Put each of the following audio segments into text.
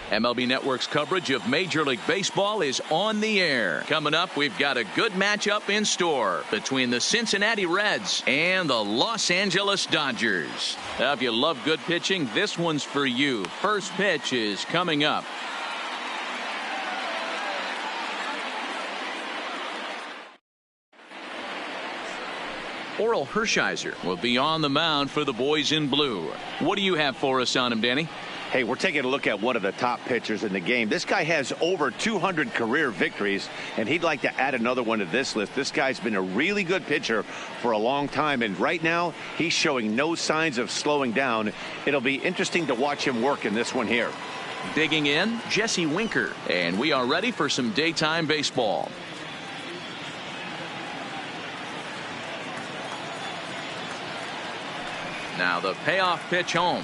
MLB Network's coverage of Major League Baseball is on the air. Coming up, we've got a good matchup in store between the Cincinnati Reds and the Los Angeles Dodgers. Now, if you love good pitching, this one's for you. First pitch is coming up. Oral Hershiser will be on the mound for the boys in blue. What do you have for us on him, Danny? Hey, we're taking a look at one of the top pitchers in the game. This guy has over 200 career victories, and he'd like to add another one to this list. This guy's been a really good pitcher for a long time, and right now he's showing no signs of slowing down. It'll be interesting to watch him work in this one here. Digging in, Jesse Winker, and we are ready for some daytime baseball. Now the payoff pitch home.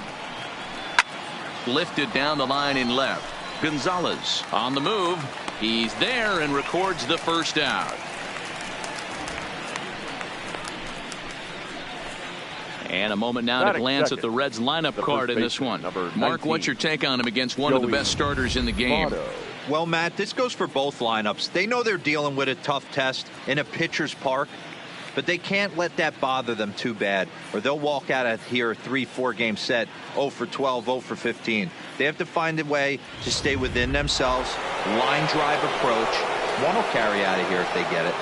Lifted down the line in left. Gonzalez on the move. He's there and records the first out. And a moment now to glance at the Reds lineup card in this one. Mark, what's your take on him against one of the best starters in the game? Well, Matt, this goes for both lineups. They know they're dealing with a tough test in a pitcher's park, but they can't let that bother them too bad, or they'll walk out of here 3-4 game set 0 for 12, 0 for 15. They have to find a way to stay within themselves. Line drive approach. One will carry out of here if they get it.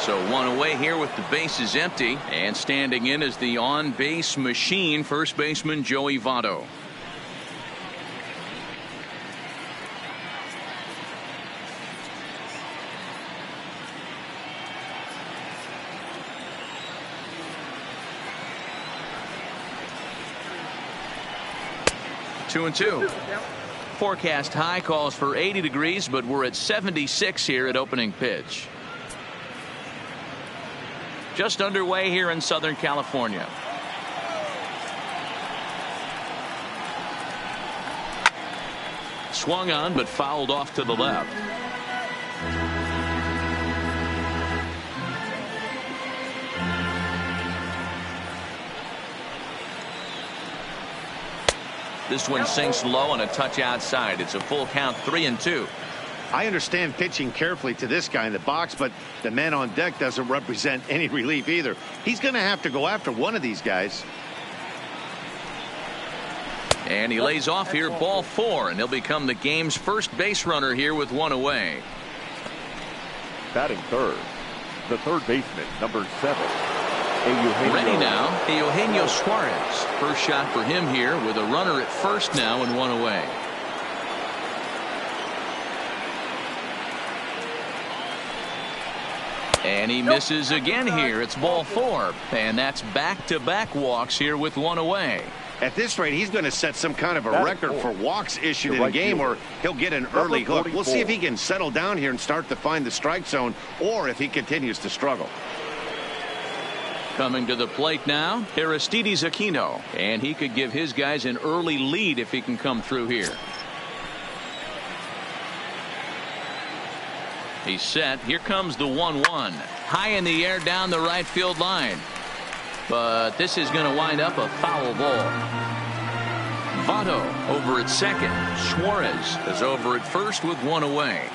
So one away here with the bases empty, and standing in is the on-base machine, first baseman Joey Votto. Two and two. Forecast high calls for 80 degrees, but we're at 76 here at opening pitch. Just underway here in Southern California. Swung on, but fouled off to the left. This one sinks low and a touch outside. It's a full count, 3-2. I understand pitching carefully to this guy in the box, but the man on deck doesn't represent any relief either. He's going to have to go after one of these guys. And he lays off here, ball 4, and he'll become the game's first base runner here with one away. Batting third, the third baseman, number 7. Ready now, Eugenio Suarez. First shot for him here with a runner at first now and one away. And he misses again here. It's ball 4, and that's back-to-back walks here with one away. At this rate, he's going to set some kind of a record for walks issued in a game, or he'll get an early hook. We'll see if he can settle down here and start to find the strike zone, or if he continues to struggle. Coming to the plate now, Aristides Aquino, and he could give his guys an early lead if he can come through here. He's set. Here comes the 1-1. High in the air down the right field line. But this is going to wind up a foul ball. Votto over at second. Suarez is over at first with one away.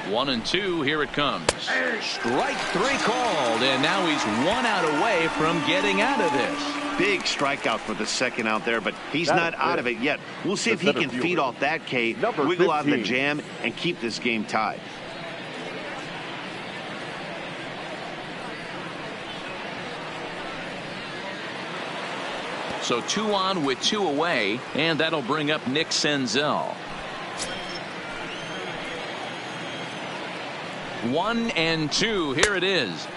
One and two, here it comes. Strike 3 called, and now he's 1 out away from getting out of this. Big strikeout for the second out there, but he's not out of it yet. We'll see if he can feed off that K, wiggle out the jam, and keep this game tied. So 2 on with 2 away, and that'll bring up Nick Senzel. 1 and 2. Here it is.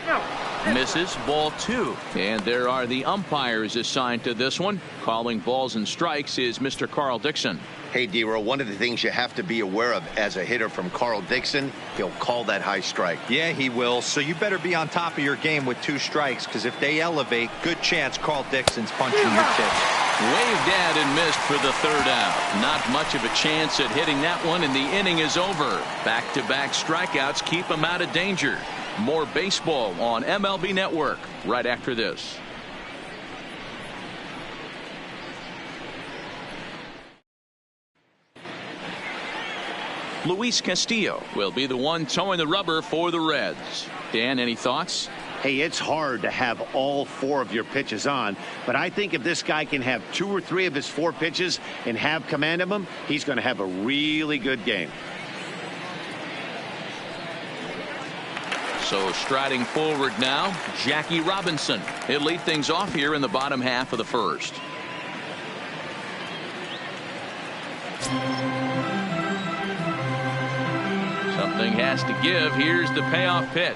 Misses, ball 2. And there are the umpires assigned to this one. Calling balls and strikes is Mr. Carl Dixon. Hey, D-Row, one of the things you have to be aware of as a hitter from Carl Dixon, he'll call that high strike. Yeah, he will. So you better be on top of your game with 2 strikes, because if they elevate, good chance Carl Dixon's punching your tips. Waved at and missed for the 3rd out. Not much of a chance at hitting that one, and the inning is over. Back-to-back strikeouts keep him out of danger. More baseball on MLB Network right after this. Luis Castillo will be the one towing the rubber for the Reds. Dan, any thoughts? Hey, it's hard to have all 4 of your pitches on, but I think if this guy can have 2 or 3 of his 4 pitches and have command of them, he's going to have a really good game. So striding forward now, Jackie Robinson. He'll lead things off here in the bottom half of the 1st. Something has to give. Here's the payoff pitch.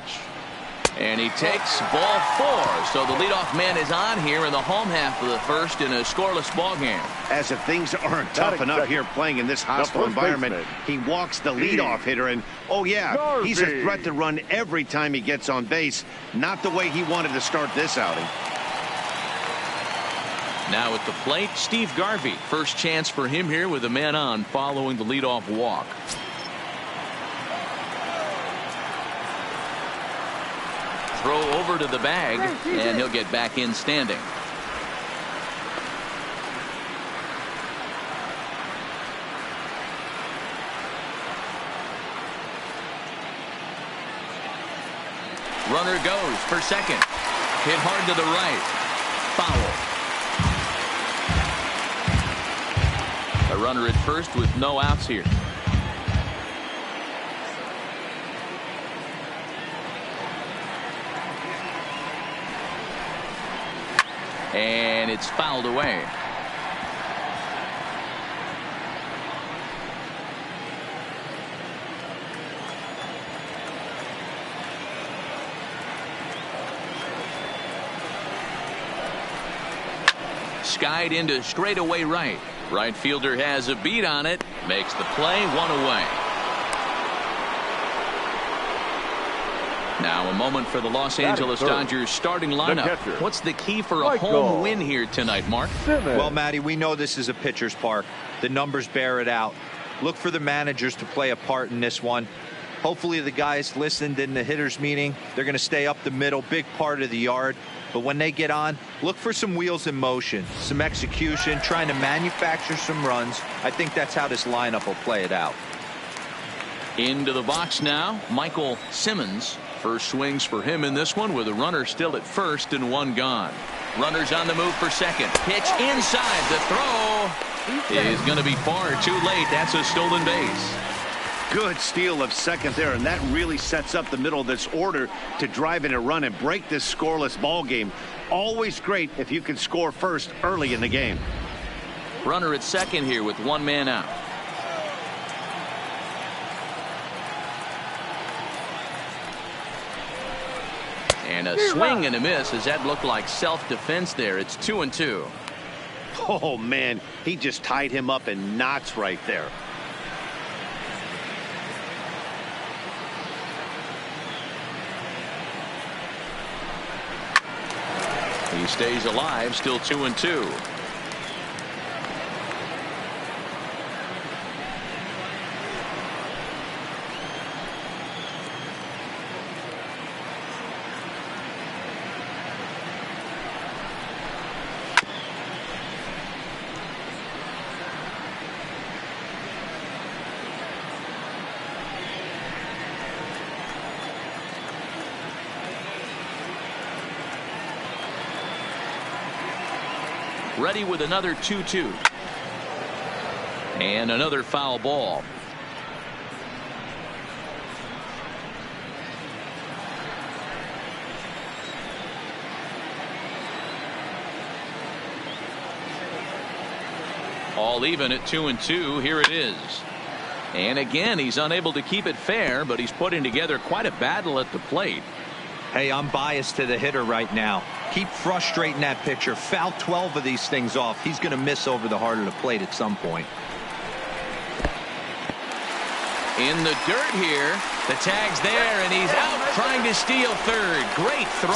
And he takes ball 4. So the leadoff man is on here in the home half of the 1st in a scoreless ball game. As if things aren't tough enough here playing in this hostile environment, he walks the leadoff hitter, and oh yeah, Garvey. He's a threat to run every time he gets on base. Not the way he wanted to start this outing. Now at the plate, Steve Garvey. First chance for him here with a man on following the leadoff walk. Throw over to the bag, and he'll get back in standing. Runner goes for second. Hit hard to the right. Foul. A runner at first with no outs here. And it's fouled away. Skied into straightaway right. Right fielder has a beat on it. Makes the play, 1 away. Now a moment for the Los Angeles Dodgers starting lineup. What's the key for a home win here tonight, Mark? Simmons. Well, Matty, we know this is a pitcher's park. The numbers bear it out. Look for the managers to play a part in this one. Hopefully the guys listened in the hitters meeting. They're going to stay up the middle, big part of the yard. But when they get on, look for some wheels in motion, some execution, trying to manufacture some runs. I think that's how this lineup will play it out. Into the box now, Michael Simmons. First swings for him in this one with a runner still at first and 1 gone. Runners on the move for second. Pitch inside. The throw is going to be far too late. That's a stolen base. Good steal of second there, and that really sets up the middle of this order to drive in a run and break this scoreless ball game. Always great if you can score first early in the game. Runner at second here with 1 man out. And a swing and a miss as that looked like self-defense there. It's 2-2. Oh man, he just tied him up in knots right there. He stays alive, still 2-2. Ready with another 2-2. And another foul ball. All even at 2-2. Here it is. And again, he's unable to keep it fair, but he's putting together quite a battle at the plate. Hey, I'm biased to the hitter right now. Keep frustrating that pitcher. Foul 12 of these things off. He's going to miss over the heart of the plate at some point. In the dirt here. The tag's there, and he's out trying to steal third. Great throw.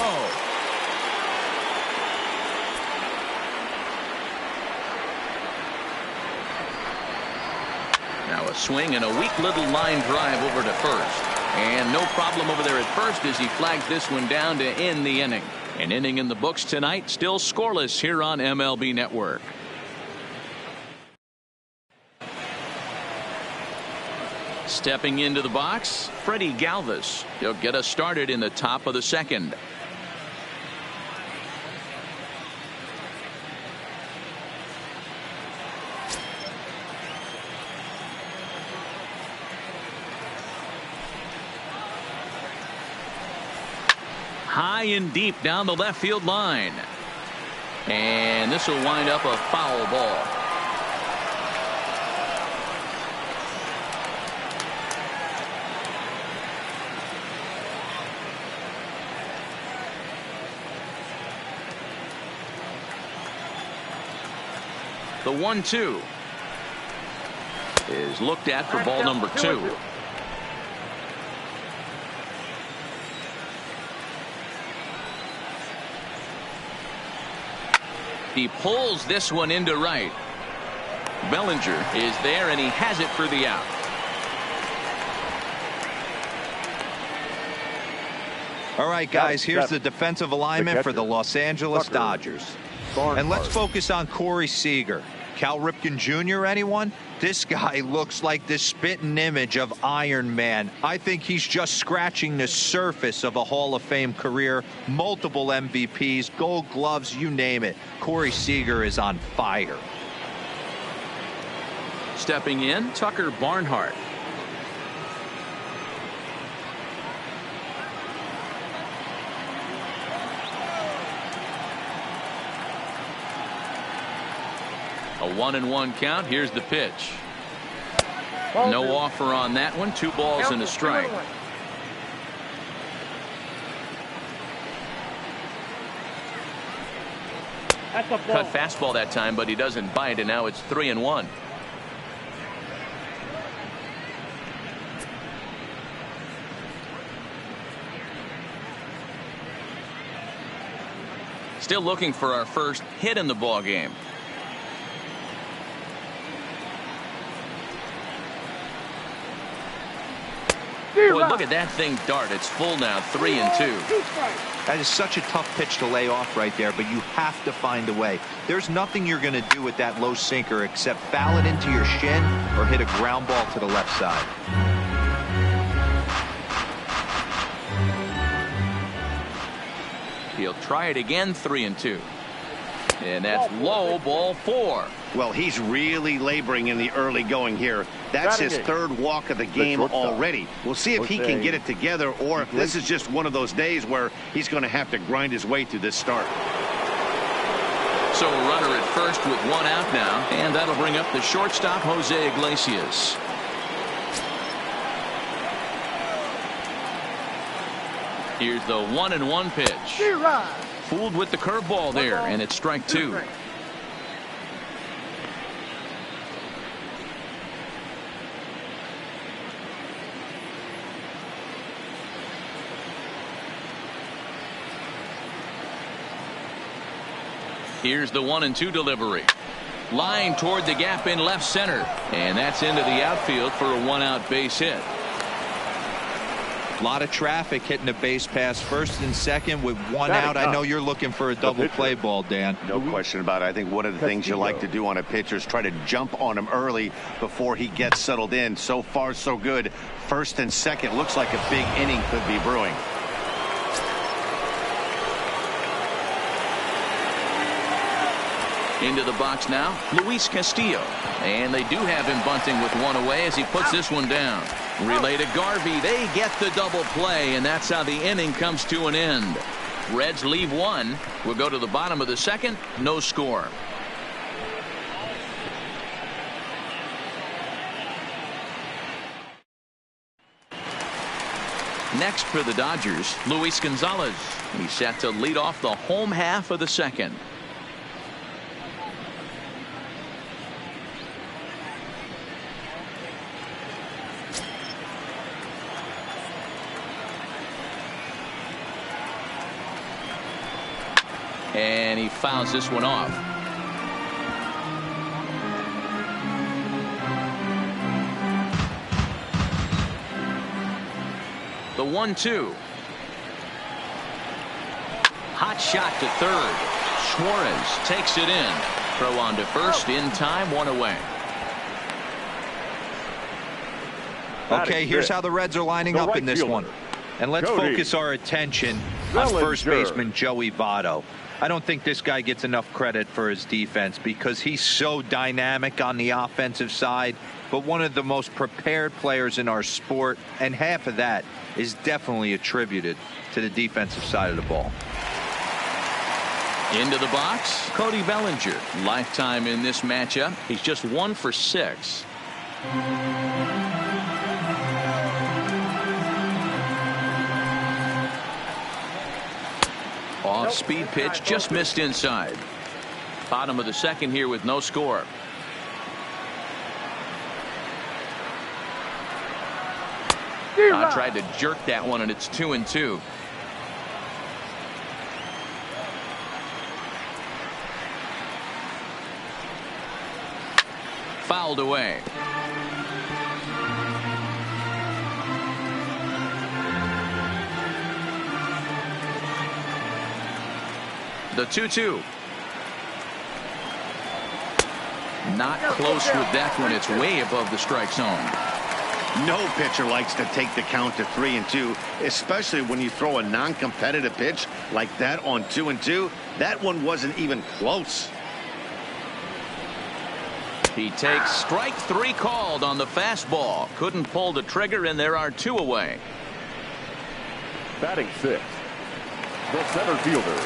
Now a swing and a weak little line drive over to first. And no problem over there at first as he flags this one down to end the inning. An inning in the books tonight, still scoreless here on MLB Network. Stepping into the box, Freddie Galvez. He'll get us started in the top of the second. High and deep down the left field line. And this will wind up a foul ball. The 1-2 is looked at for ball number 2. He pulls this one into right. Bellinger is there, and he has it for the out. All right, guys, here's the defensive alignment for the Los Angeles Dodgers. And let's focus on Corey Seeger. Cal Ripken Jr., anyone? This guy looks like the spitting image of Iron Man. I think he's just scratching the surface of a Hall of Fame career. Multiple MVPs, Gold Gloves, you name it. Corey Seeger is on fire. Stepping in, Tucker Barnhart. A 1-1 count. Here's the pitch. No offer on that one. 2 balls and a strike. Cut fastball that time, but he doesn't bite, and now it's 3-1. Still looking for our first hit in the ball game. Boy, look at that thing dart. It's full now, 3-2. That is such a tough pitch to lay off right there, but you have to find a way. There's nothing you're going to do with that low sinker except foul it into your shin or hit a ground ball to the left side. He'll try it again, 3-2. And that's low, ball 4. Well, he's really laboring in the early going here. That's his 3rd walk of the game already. We'll see if he can get it together, or if this is just one of those days where he's going to have to grind his way through this start. So a runner at first with 1 out now, and that'll bring up the shortstop, Jose Iglesias. Here's the 1-1 pitch. Fooled with the curveball there, and it's strike 2. Here's the 1-2 delivery. Line toward the gap in left center, and that's into the outfield for a 1-out base hit. A lot of traffic hitting the base pass first and second with 1 out. I know you're looking for a double play ball, Dan. No question about it. I think one of the things you like to do on a pitcher is try to jump on him early before he gets settled in. So far, so good. First and second. Looks like a big inning could be brewing. Into the box now, Luis Castillo. And they do have him bunting with 1 away as he puts this one down. Relay to Garvey. They get the double play, and that's how the inning comes to an end. Reds leave 1. We'll go to the bottom of the second. No score. Next for the Dodgers, Luis Gonzalez. He's set to lead off the home half of the second. And he fouls this one off. The 1-2. Hot shot to third. Suarez takes it in. Throw on to first in time, one away. Okay, here's how the Reds are lining up in this one. And let's focus our attention on first baseman Joey Votto. I don't think this guy gets enough credit for his defense because he's so dynamic on the offensive side, but one of the most prepared players in our sport, and half of that is definitely attributed to the defensive side of the ball. Into the box, Cody Bellinger. Lifetime in this matchup. He's just 1 for 6. Off-speed pitch just missed inside. Bottom of the second here with no score. I tried to jerk that one, and it's 2-2. Fouled away. The 2-2. Not close with that one. It's way above the strike zone. No pitcher likes to take the count to 3-2, especially when you throw a non-competitive pitch like that on 2-2. That one wasn't even close. He takes strike 3 called on the fastball. Couldn't pull the trigger, and there are 2 away. Batting 6, the center fielder,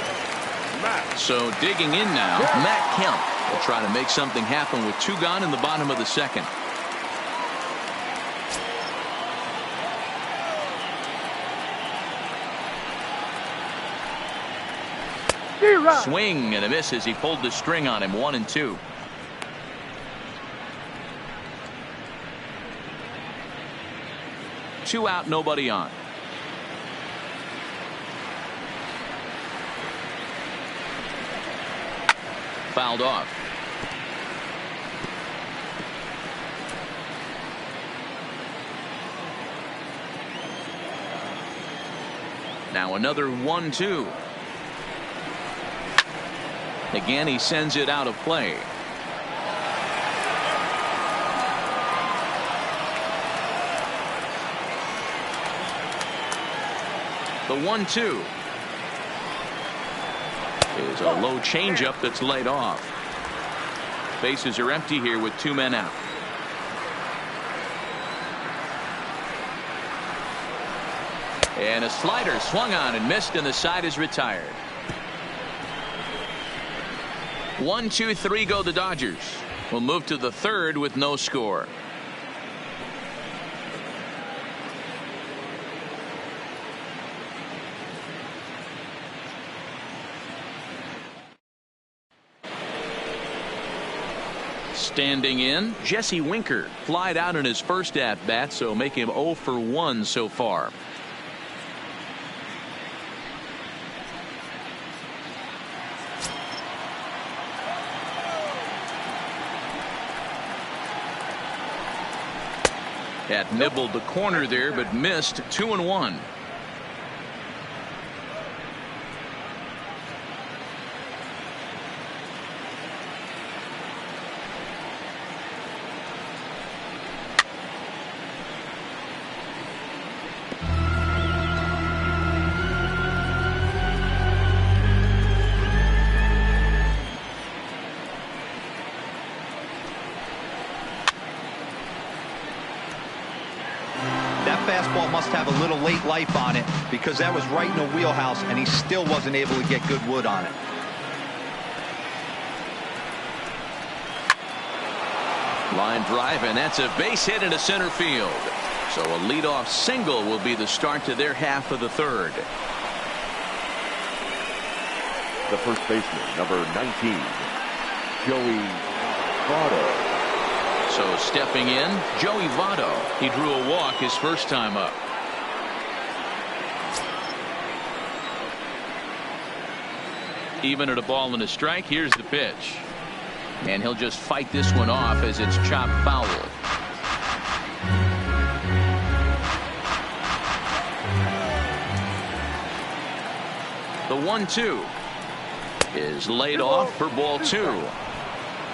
Matt. So digging in now, Matt Kemp will try to make something happen with 2 gone in the bottom of the second. Swing and a miss as he pulled the string on him. 1-2. Two out, nobody on. Fouled off. Now another 1-2. Again, he sends it out of play. The 1-2 is a low changeup that's laid off. Bases are empty here with 2 men out. And a slider swung on and missed, and the side is retired. 1, 2, 3 go the Dodgers. We'll move to the third with no score. Standing in, Jesse Winker flied out in his first at bat, so make him 0 for 1 so far. That nibbled the corner there, but missed. 2-1. Fastball must have a little late life on it because that was right in the wheelhouse, and he still wasn't able to get good wood on it. Line drive, and that's a base hit into center field. So a leadoff single will be the start to their half of the third. The first baseman, number 19, Joey Votto. So stepping in, Joey Votto. He drew a walk his first time up. Even at a ball and a strike, here's the pitch. And he'll just fight this one off as it's chopped foul. The 1-2 is laid off for ball 2.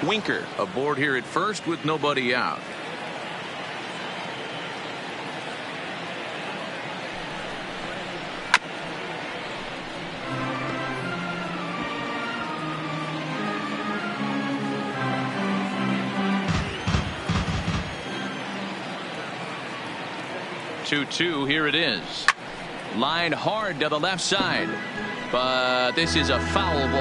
Winker aboard here at first with nobody out. Two, here it is. Lined hard to the left side. But this is a foul ball.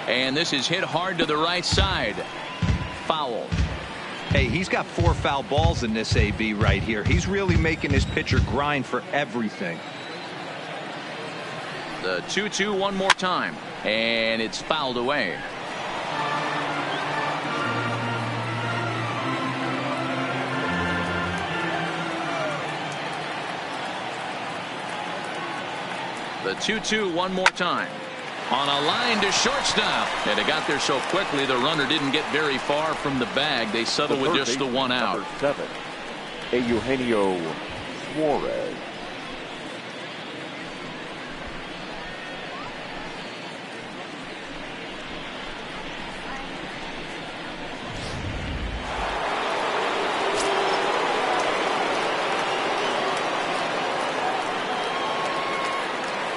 And this is hit hard to the right side. Foul. Hey, he's got 4 foul balls in this AB right here. He's really making his pitcher grind for everything. The 2-2 one more time. And it's fouled away. The 2-2 one more time. On a line to shortstop. And it got there so quickly the runner didn't get very far from the bag. They settled with just the one out. Number 7, Eugenio Suarez.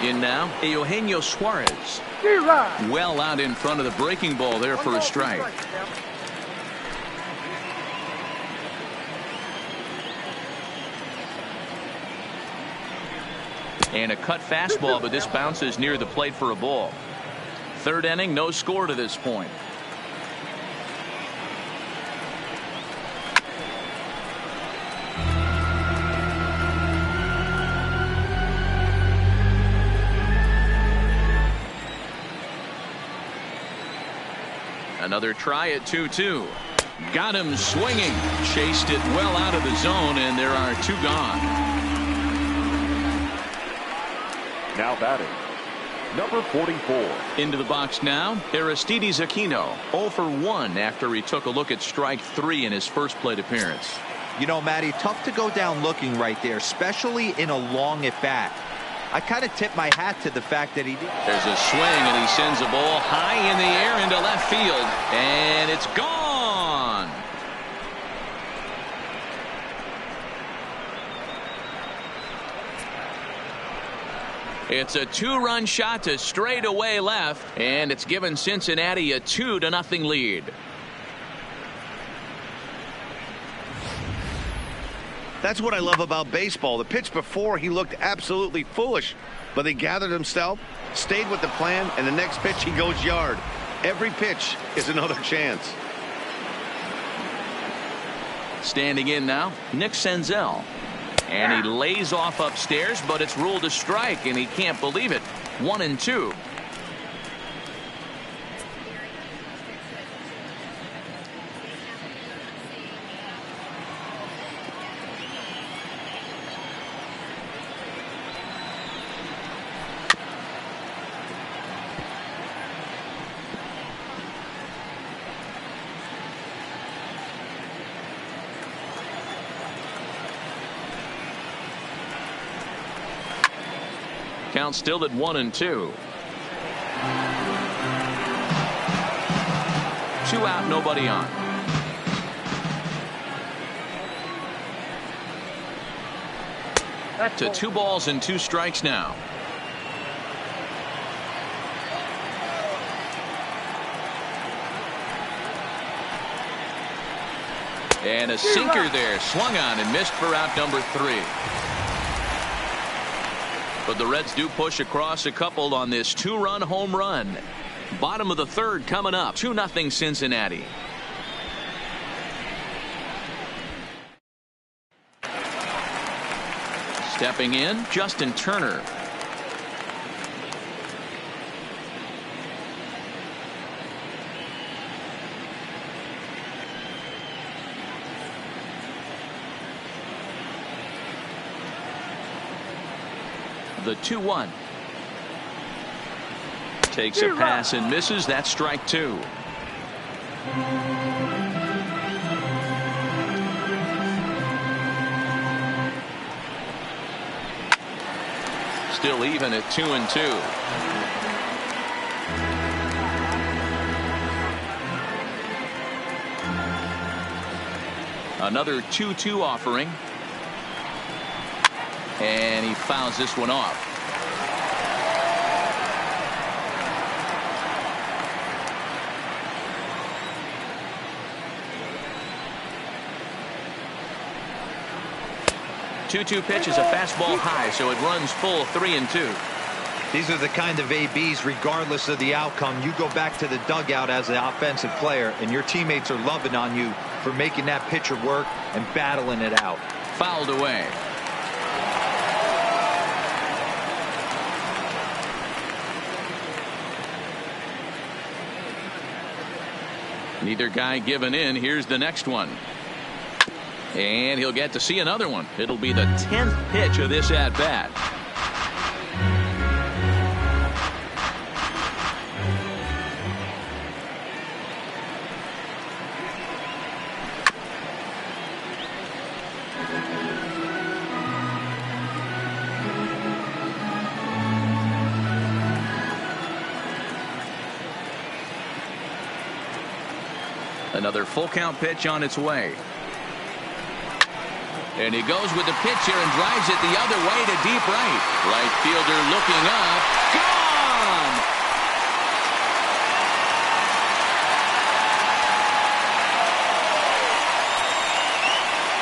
In now, Eugenio Suarez. Well out in front of the breaking ball there for a strike. And a cut fastball, but this bounces near the plate for a ball. Third inning, no score to this point. Another try at 2-2. Got him swinging. Chased it well out of the zone, and there are 2 gone. Now batting, number 44. Into the box now, Aristides Aquino. 0 for 1 after he took a look at strike 3 in his first plate appearance. You know, Matty, tough to go down looking right there, especially in a long at bat. I kind of tip my hat to the fact that he did. There's a swing, and he sends a ball high in the air into left field, and it's gone. It's a 2-run shot to straightaway left, and it's given Cincinnati a 2-0 lead. That's what I love about baseball. The pitch before, he looked absolutely foolish, but he gathered himself, stayed with the plan, and the next pitch he goes yard. Every pitch is another chance. Standing in now, Nick Senzel. And he lays off upstairs, but it's ruled a strike, and he can't believe it. 1-2. Count still at 1-2. 2 out, nobody on. To 2 balls and 2 strikes now. And a sinker there, swung on and missed for out number 3. But the Reds do push across a couple on this 2-run home run. Bottom of the third coming up. 2-0 Cincinnati. Stepping in, Justin Turner. The 2-1. Takes a pass and misses. That's strike 2. Still even at 2-2. Another 2-2 offering. And he fouls this one off. Two-two pitch is a fastball high, so it runs full 3-2. These are the kind of ABs, regardless of the outcome. You go back to the dugout as an offensive player, and your teammates are loving on you for making that pitcher work and battling it out. Fouled away. Neither guy giving in. Here's the next one. And he'll get to see another one. It'll be the 10th pitch of this at-bat. Another full count pitch on its way. And he goes with the pitch here and drives it the other way to deep right. Right fielder looking up. Gone!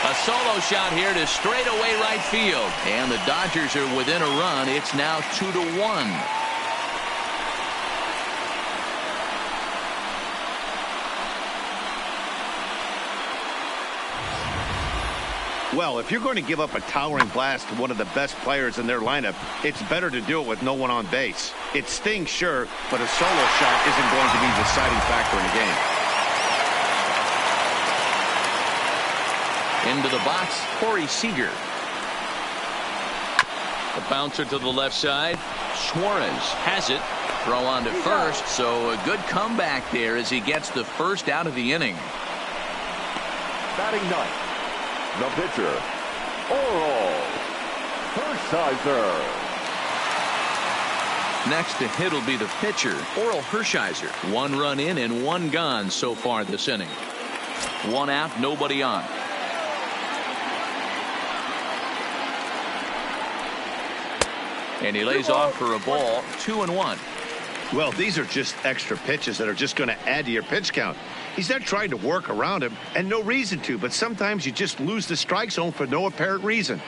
A solo shot here to straightaway right field. And the Dodgers are within a run. It's now 2-1. Well, if you're going to give up a towering blast to one of the best players in their lineup, it's better to do it with no one on base. It stings, sure, but a solo shot isn't going to be the deciding factor in the game. Into the box, Corey Seeger. A bouncer to the left side. Suarez has it. Throw on to first, so a good comeback there as he gets the first out of the inning. Batting ninth, the pitcher, Oral Hershiser. Next to hit will be the pitcher, Oral Hershiser. 1 run in and 1 gone so far this inning. 1 out, nobody on. And he lays off for a ball. 2-1. Well, these are just extra pitches that are just going to add to your pitch count. He's not trying to work around him, and no reason to, but sometimes you just lose the strike zone for no apparent reason.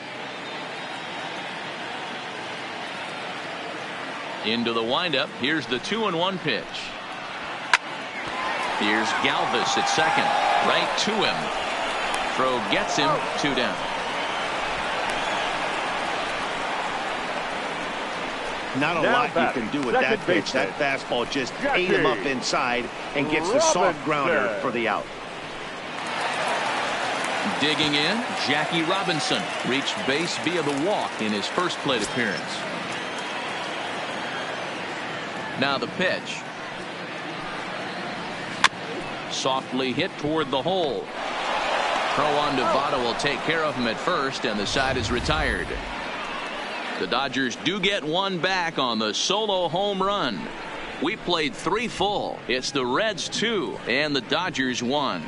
Into the windup. Here's the 2-1 pitch. Here's Galvez at second. Right to him. Throw gets him. 2 down. Not a lot you can do with that pitch. That fastball just ate him up inside and gets the soft grounder for the out. Digging in, Jackie Robinson reached base via the walk in his first plate appearance. Now the pitch. Softly hit toward the hole. Throw on to Votto will take care of him at first, and the side is retired. The Dodgers do get 1 back on the solo home run. We played 3 full. It's the Reds 2 and the Dodgers 1.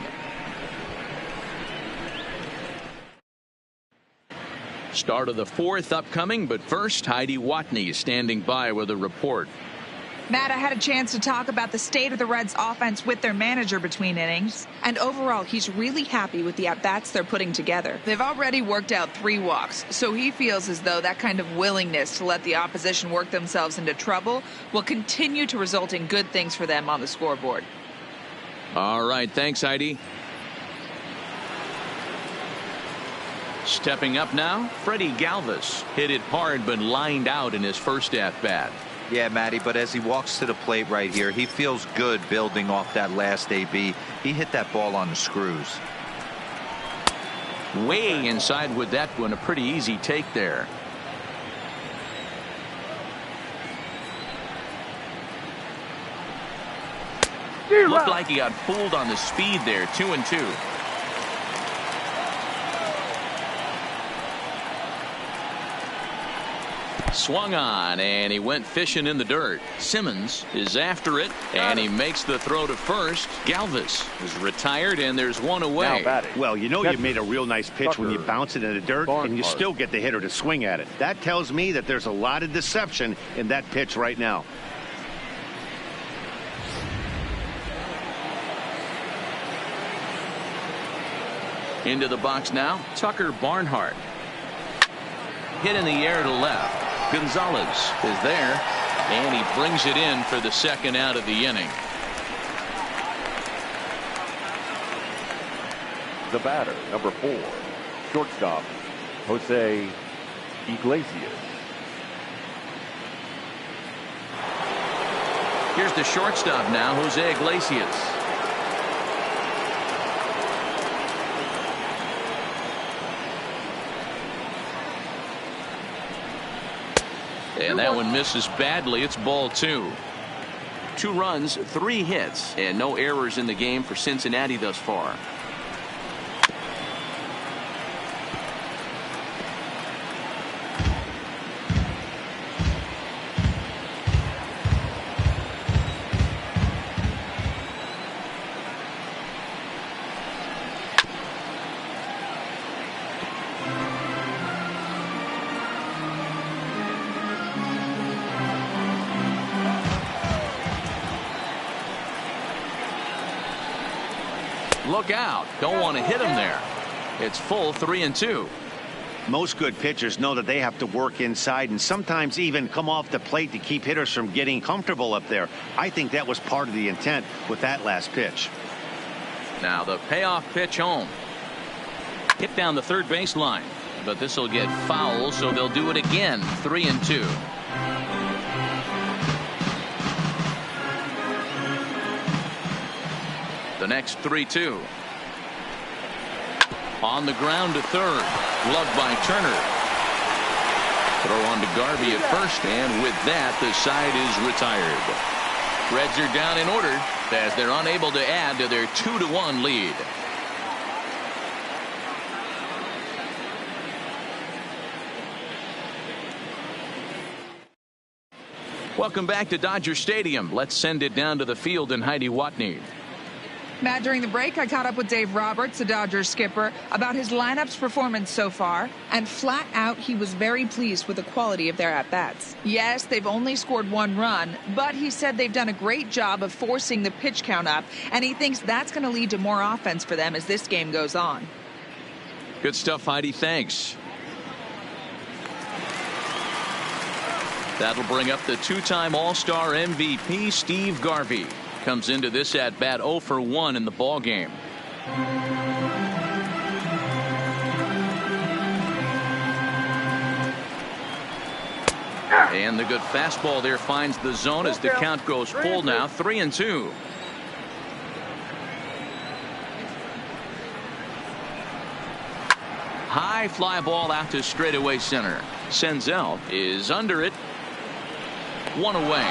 Start of the 4th upcoming, but first Heidi Watney standing by with a report. Matt, I had a chance to talk about the state of the Reds offense with their manager between innings. And overall, he's really happy with the at-bats they're putting together. They've already worked out 3 walks, so he feels as though that kind of willingness to let the opposition work themselves into trouble will continue to result in good things for them on the scoreboard. All right, thanks, Heidi. Stepping up now, Freddie Galvez hit it hard but lined out in his first at-bat. Yeah, Matty, but as he walks to the plate right here, he feels good building off that last AB. He hit that ball on the screws. Way inside with that one, a pretty easy take there. Looked like he got fooled on the speed there. 2-2. Swung on, and he went fishing in the dirt. Simmons is after it, and he makes the throw to first. Galvez is retired, and there's one away. Well, you know you made a real nice pitch when you bounce it in the dirt, and you still get the hitter to swing at it. That tells me that there's a lot of deception in that pitch right now. Into the box now, Tucker Barnhart. Hit in the air to left. Gonzalez is there, and he brings it in for the second out of the inning. The batter, number 4, shortstop, Jose Iglesias. Here's the shortstop now, Jose Iglesias. And that one misses badly. It's ball 2. 2 runs, 3 hits, and no errors in the game for Cincinnati thus far. Look out. Don't want to hit him there. It's full 3-2. Most good pitchers know that they have to work inside and sometimes even come off the plate to keep hitters from getting comfortable up there. I think that was part of the intent with that last pitch. Now the payoff pitch home. Hit down the third baseline, but this will get foul, so they'll do it again. 3-2. The next 3-2. On the ground to third. Gloved by Turner. Throw on to Garvey at first, and with that, the side is retired. Reds are down in order as they're unable to add to their 2-1 lead. Welcome back to Dodger Stadium. Let's send it down to the field in Heidi Watney. Matt, during the break, I caught up with Dave Roberts, the Dodgers skipper, about his lineup's performance so far, and flat out, he was very pleased with the quality of their at-bats. Yes, they've only scored 1 run, but he said they've done a great job of forcing the pitch count up, and he thinks that's going to lead to more offense for them as this game goes on. Good stuff, Heidi. Thanks. That'll bring up the 2-time All-Star MVP, Steve Garvey. Comes into this at-bat 0 for 1 in the ball game. And the good fastball there finds the zone as the count goes full now. 3-2. High fly ball out to straightaway center. Senzel is under it. 1 away.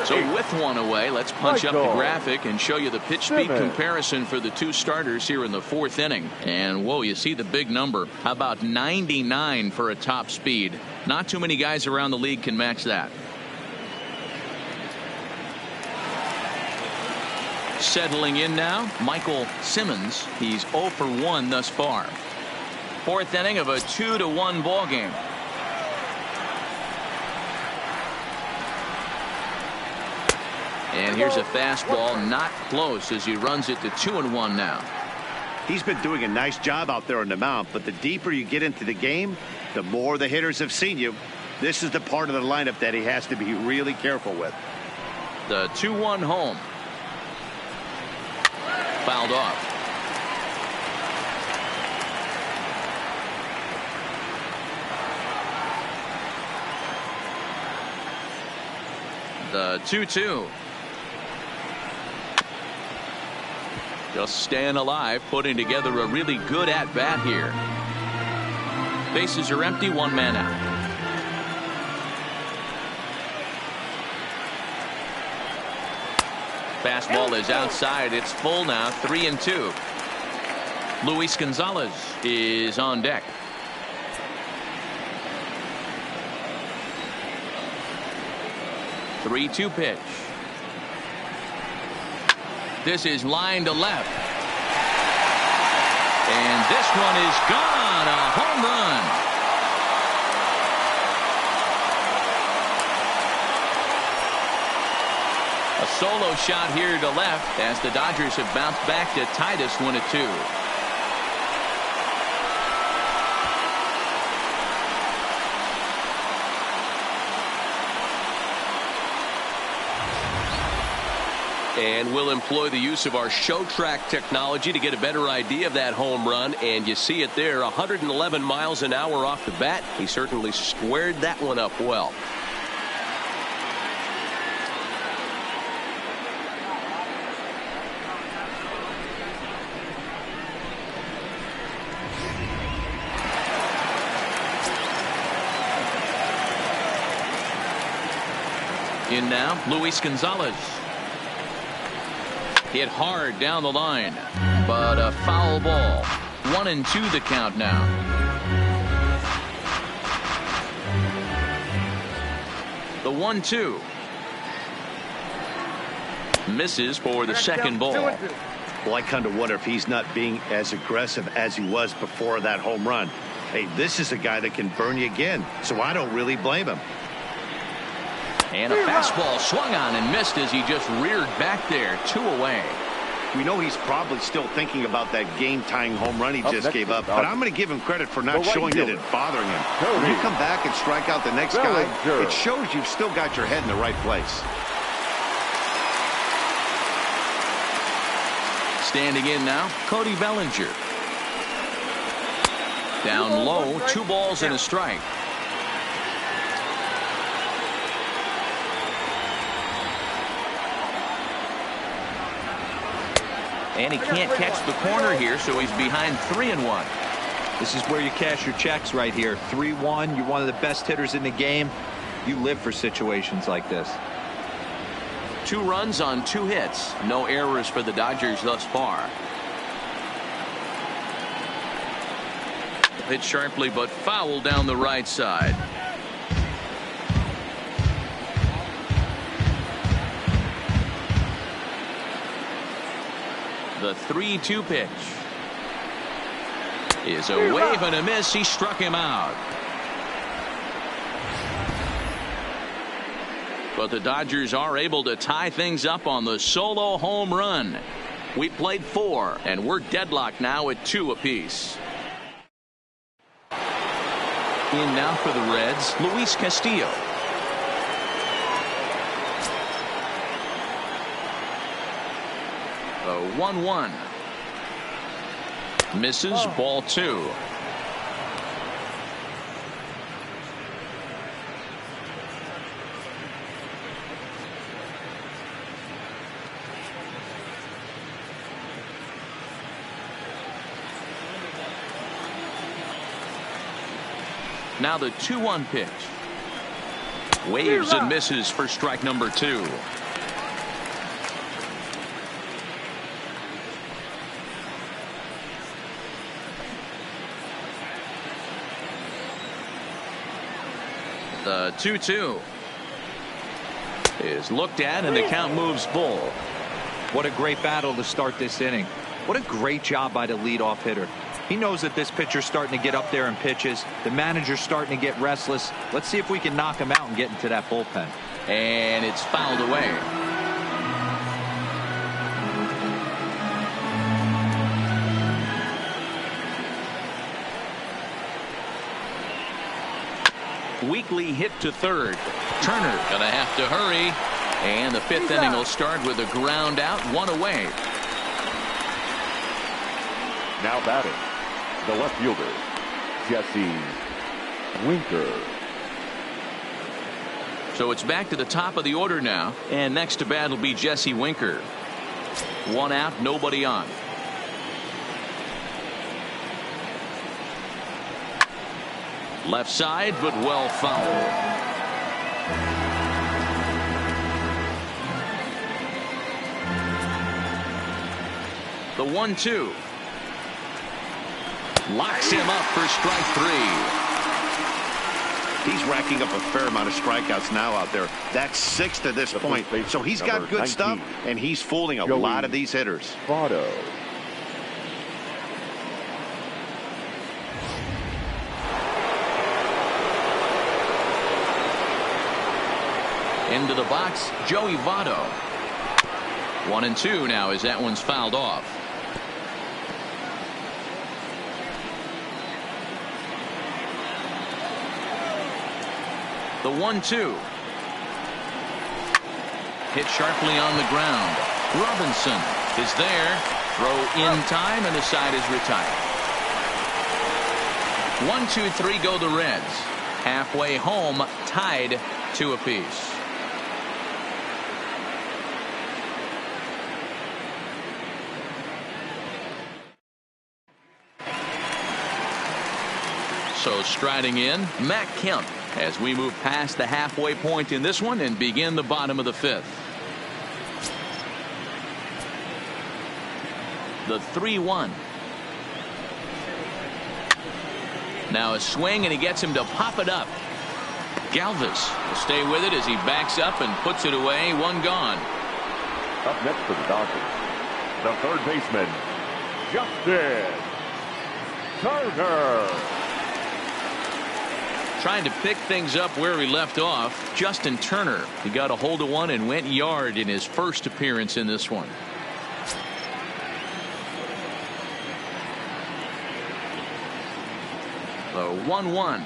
So with 1 away, let's punch up the graphic and show you the pitch speed comparison for the 2 starters here in the 4th inning. And whoa, you see the big number. How about 99 for a top speed? Not too many guys around the league can match that. Settling in now, Michael Simmons. He's 0 for 1 thus far. 4th inning of a 2-1 ball game. And here's a fastball, not close, as he runs it to 2-1 now. He's been doing a nice job out there on the mound, but the deeper you get into the game, the more the hitters have seen you. This is the part of the lineup that he has to be really careful with. The 2-1 home. Fouled off. The 2-2. Just staying alive, putting together a really good at-bat here. Bases are empty, one man out. Fastball is outside. It's full now, 3-2. Luis Gonzalez is on deck. The 3-2 pitch. This is line to left. And this one is gone. A home run. A solo shot here to left as the Dodgers have bounced back to tie this 1-2. And we'll employ the use of our show track technology to get a better idea of that home run. And you see it there, 111 miles an hour off the bat. He certainly squared that one up well. In now, Luis Gonzalez. Hit hard down the line, but a foul ball. 1-2 the count now. The 1-2. Misses for the second ball. Well, I kind of wonder if he's not being as aggressive as he was before that home run. Hey, this is a guy that can burn you again, so I don't really blame him. And a fastball swung on and missed as he just reared back there. 2 away. We know he's probably still thinking about that game-tying home run he just gave up, but I'm going to give him credit for not showing that it's bothering him. When you come back and strike out the next guy, it shows you've still got your head in the right place. Standing in now, Cody Bellinger. Down low, 2 balls and a strike. And he can't catch the corner here, so he's behind 3-1. This is where you cash your checks right here. 3-1. You're one of the best hitters in the game. You live for situations like this. 2 runs on 2 hits. No errors for the Dodgers thus far. Hit sharply, but foul down the right side. The 3-2 pitch is a wave and a miss. He struck him out. But the Dodgers are able to tie things up on the solo home run. We played 4, and we're deadlocked now at 2 apiece. In now for the Reds, Luis Castillo. The 1-1. Misses, ball 2. Now the 2-1 pitch. Waves and misses for strike number 2. The 2-2 is looked at, and the count moves full. What a great battle to start this inning. What a great job by the leadoff hitter. He knows that this pitcher's starting to get up there in pitches. The manager's starting to get restless. Let's see if we can knock him out and get into that bullpen. And it's fouled away. Weekly hit to third. Turner gonna have to hurry. And the fifth inning will start with a ground out, one away. Now batting, the left fielder, Jesse Winker. So it's back to the top of the order now. And next to bat will be Jesse Winker. One out, nobody on. Left side, but well fouled. The 1-2. Locks him up for strike three. He's racking up a fair amount of strikeouts now out there. That's 6 to this point. So he's got good 19. stuff, and he's fooling a lot of these hitters. Votto. Into the box, Joey Votto. 1-2 now as that one's fouled off. The 1-2. Hit sharply on the ground. Robinson is there. Throw in time, and the side is retired. 1-2-3 go the Reds. Halfway home, tied 2 apiece. So striding in, Matt Kemp, as we move past the halfway point in this one and begin the bottom of the 5th. The 3-1. Now a swing, and he gets him to pop it up. Galvez will stay with it as he backs up and puts it away. One gone. Up next for the Dodgers, the third baseman, Justin Turner. Trying to pick things up where he left off. Justin Turner. He got a hold of one and went yard in his first appearance in this one. The 1-1.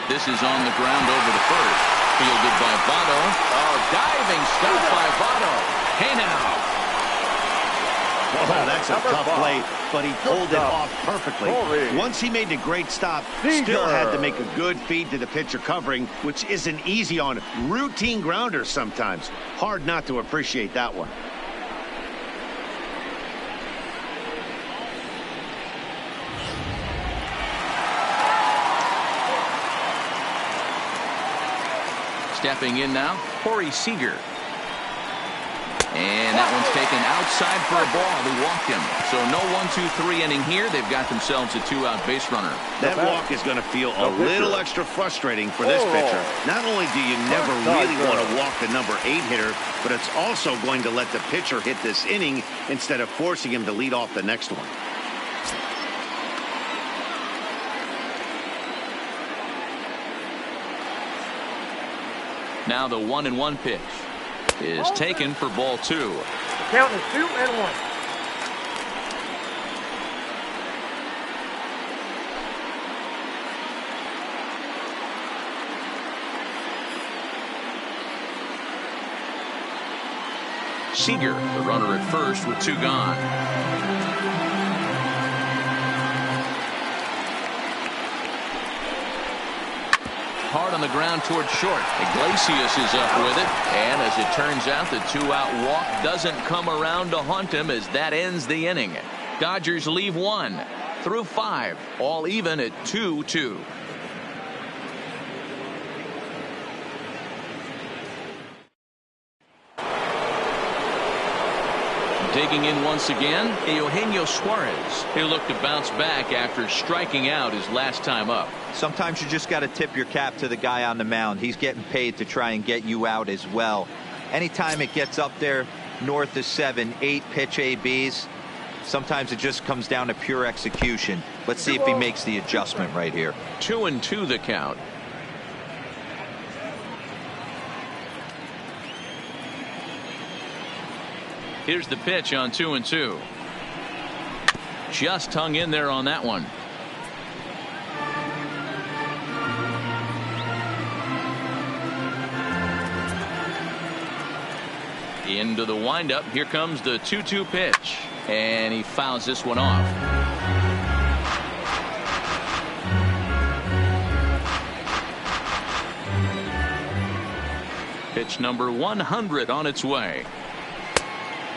This is on the ground over the first. Fielded by Votto. Oh, diving stop by Votto. Hey now. Oh, that's a tough play, but he pulled it off perfectly. Once he made the great stop, still had to make a good feed to the pitcher covering, which isn't easy on routine grounders sometimes. Hard not to appreciate that one. Stepping in now, Seeger. And that one's taken outside for a ball. They walked him. So no 1-2-3 inning here. They've got themselves a 2-out base runner. That walk is going to feel a little extra frustrating for this pitcher. Not only do you never really want to walk the number 8 hitter, but it's also going to let the pitcher hit this inning instead of forcing him to lead off the next one. Now the 1-1 pitch is taken for ball 2. Count is 2-1. Seeger, the runner at first with 2 gone. Hard on the ground toward short. Iglesias is up with it. And as it turns out, the 2-out walk doesn't come around to haunt him as that ends the inning. Dodgers leave 1 through 5, all even at 2-2. Digging in once again, Eugenio Suarez. He'll look to bounce back after striking out his last time up. Sometimes you just got to tip your cap to the guy on the mound. He's getting paid to try and get you out as well. Anytime it gets up there north of 7, 8 pitch ABs, sometimes it just comes down to pure execution. Let's see if he makes the adjustment right here. 2-2 the count. Here's the pitch on 2-2. Just hung in there on that one. Into the windup. Here comes the 2-2 pitch. And he fouls this one off. Pitch number 100 on its way.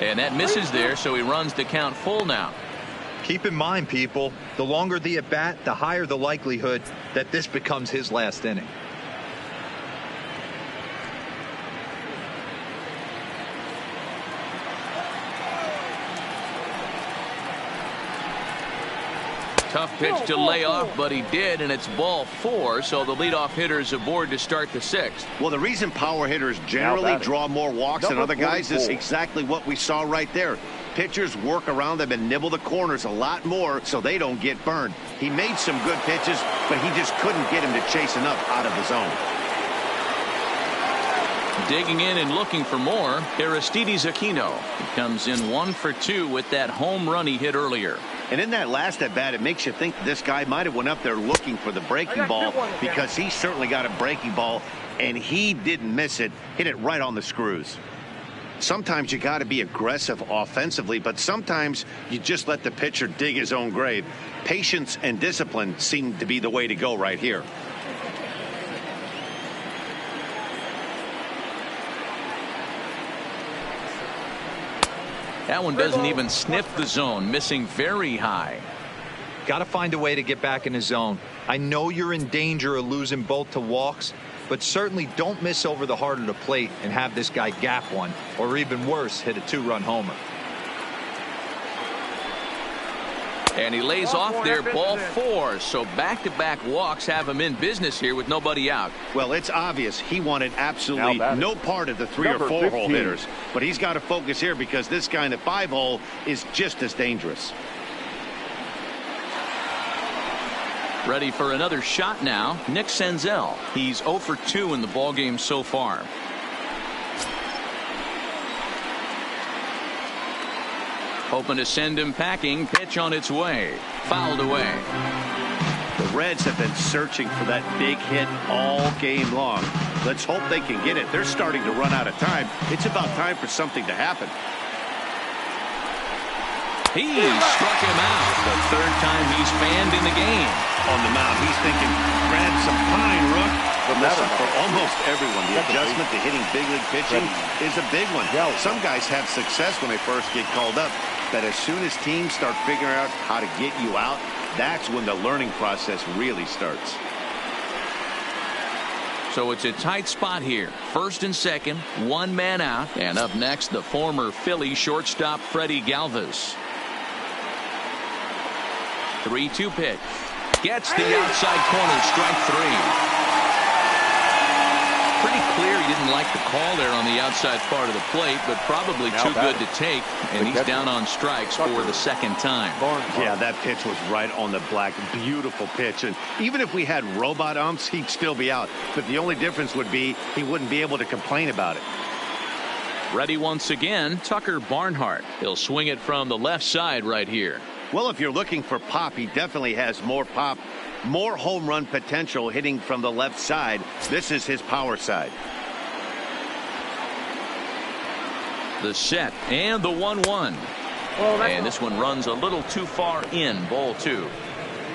And that misses there, so he runs the count full now. Keep in mind, people, the longer the at bat, the higher the likelihood that this becomes his last inning. Tough pitch to lay off, but he did, and it's ball 4, so the leadoff hitter is aboard to start the 6th. Well, the reason power hitters generally draw more walks than other guys is exactly what we saw right there. Pitchers work around them and nibble the corners a lot more so they don't get burned. He made some good pitches, but he just couldn't get him to chase enough out of the zone. Digging in and looking for more, Aristides Aquino. He comes in 1 for 2 with that home run he hit earlier. And in that last at bat, it makes you think this guy might have went up there looking for the breaking ball, because he certainly got a breaking ball and he didn't miss it. Hit it right on the screws. Sometimes you got to be aggressive offensively, but sometimes you just let the pitcher dig his own grave. Patience and discipline seem to be the way to go right here. That one doesn't even sniff the zone, missing very high. Got to find a way to get back in the zone. I know you're in danger of losing both to walks, but certainly don't miss over the heart of the plate and have this guy gap one, or even worse, hit a 2-run homer. And he lays off there, ball 4. So back-to-back walks have him in business here with nobody out. Well, it's obvious he wanted absolutely no part of the 3 or 4 hole hitters. But he's got to focus here because this guy in the 5 hole is just as dangerous. Ready for another shot now, Nick Senzel. He's 0 for 2 in the ballgame so far. Hoping to send him packing. Pitch on its way. Fouled away. The Reds have been searching for that big hit all game long. Let's hope they can get it. They're starting to run out of time. It's about time for something to happen. He struck him out. The 3rd time he's fanned in the game. On the mound, he's thinking, grab some pine, Rook. But listen, for almost everyone, the adjustment to hitting big league pitching is a big one. Some guys have success when they first get called up, but as soon as teams start figuring out how to get you out, that's when the learning process really starts. So it's a tight spot here. 1st and 2nd, 1 man out. And up next, the former Philly shortstop Freddie Galvez. 3-2 pitch. Gets the outside corner, strike 3. Pretty clear he didn't like the call there on the outside part of the plate, but probably too good to take, and he's down on strikes for the 2nd time. Yeah, that pitch was right on the black. Beautiful pitch. And even if we had robot umps, he'd still be out. But the only difference would be he wouldn't be able to complain about it. Ready once again, Tucker Barnhart. He'll swing it from the left side right here. Well, if you're looking for pop, he definitely has more pop, more home run potential hitting from the left side. This is his power side. The set and the 1-1. And this one runs a little too far in, ball 2.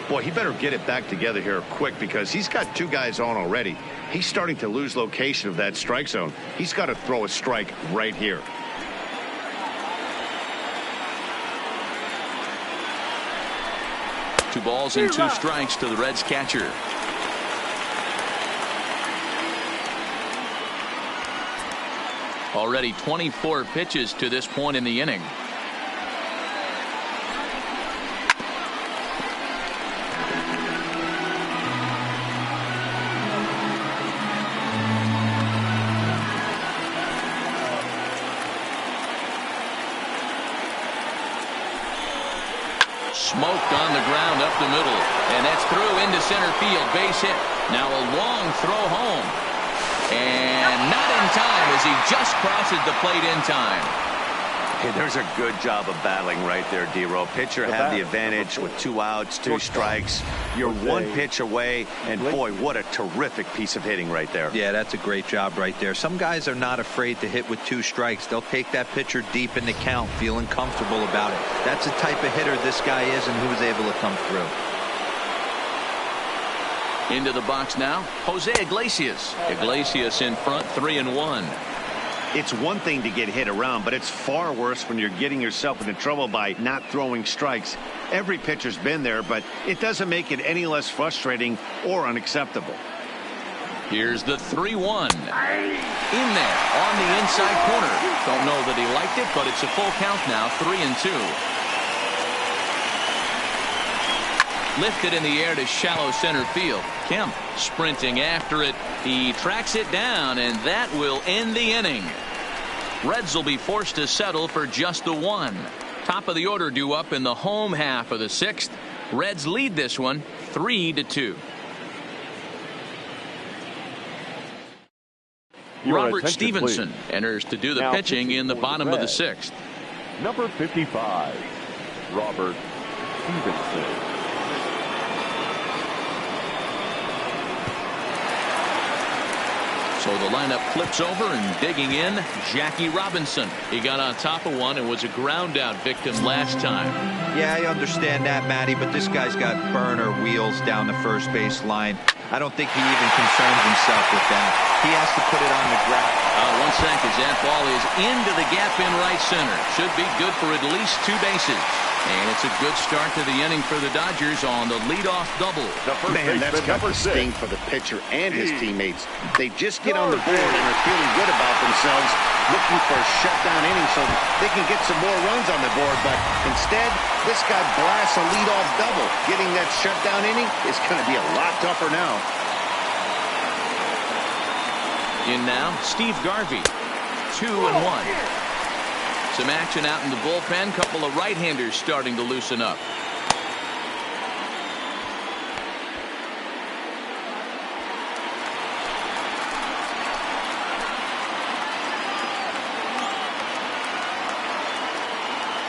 Boy, he better get it back together here quick because he's got 2 guys on already. He's starting to lose location of that strike zone. He's got to throw a strike right here. Two balls and 2 strikes to the Reds catcher. Already 24 pitches to this point in the inning. Smoked on the ground up the middle, and that's through into center field. Base hit. Now a long throw home, and not in time as he just crosses the plate in time. Hey, there's a good job of battling right there, D-Row. Pitcher had the advantage with 2 outs, 2 strikes. You're 1 pitch away, and boy, what a terrific piece of hitting right there. Yeah, that's a great job right there. Some guys are not afraid to hit with 2 strikes. They'll take that pitcher deep in the count, feeling comfortable about it. That's the type of hitter this guy is, and he was able to come through. Into the box now, Jose Iglesias. Iglesias in front, 3-1. It's one thing to get hit around, but it's far worse when you're getting yourself into trouble by not throwing strikes. Every pitcher's been there, but it doesn't make it any less frustrating or unacceptable. Here's the 3-1. In there on the inside corner. Don't know that he liked it, but it's a full count now, 3-2. Lifted in the air to shallow center field. Kemp sprinting after it. He tracks it down, and that will end the inning. Reds will be forced to settle for just the 1. Top of the order due up in the home half of the 6th. Reds lead this one 3-2. Robert Stevenson enters to do the now pitching in the bottom of the 6th. Number 55, Robert Stevenson. So the lineup flips over, and digging in, Jackie Robinson. He got on top of one and was a ground out victim last time. Yeah, I understand that, Matty, but this guy's got burner wheels down the first base line. I don't think he even concerns himself with that. He has to put it on the ground. 1 sec as that ball is into the gap in right center. Should be good for at least 2 bases. And it's a good start to the inning for the Dodgers on the leadoff double. Man, that's got to sting for the pitcher and his teammates. They just get on the board and are feeling good about themselves, looking for a shutdown inning so they can get some more runs on the board. But instead, this guy blasts a leadoff double. Getting that shutdown inning is going to be a lot tougher now. In now, Steve Garvey. 2-1. Some action out in the bullpen. Couple of right-handers starting to loosen up.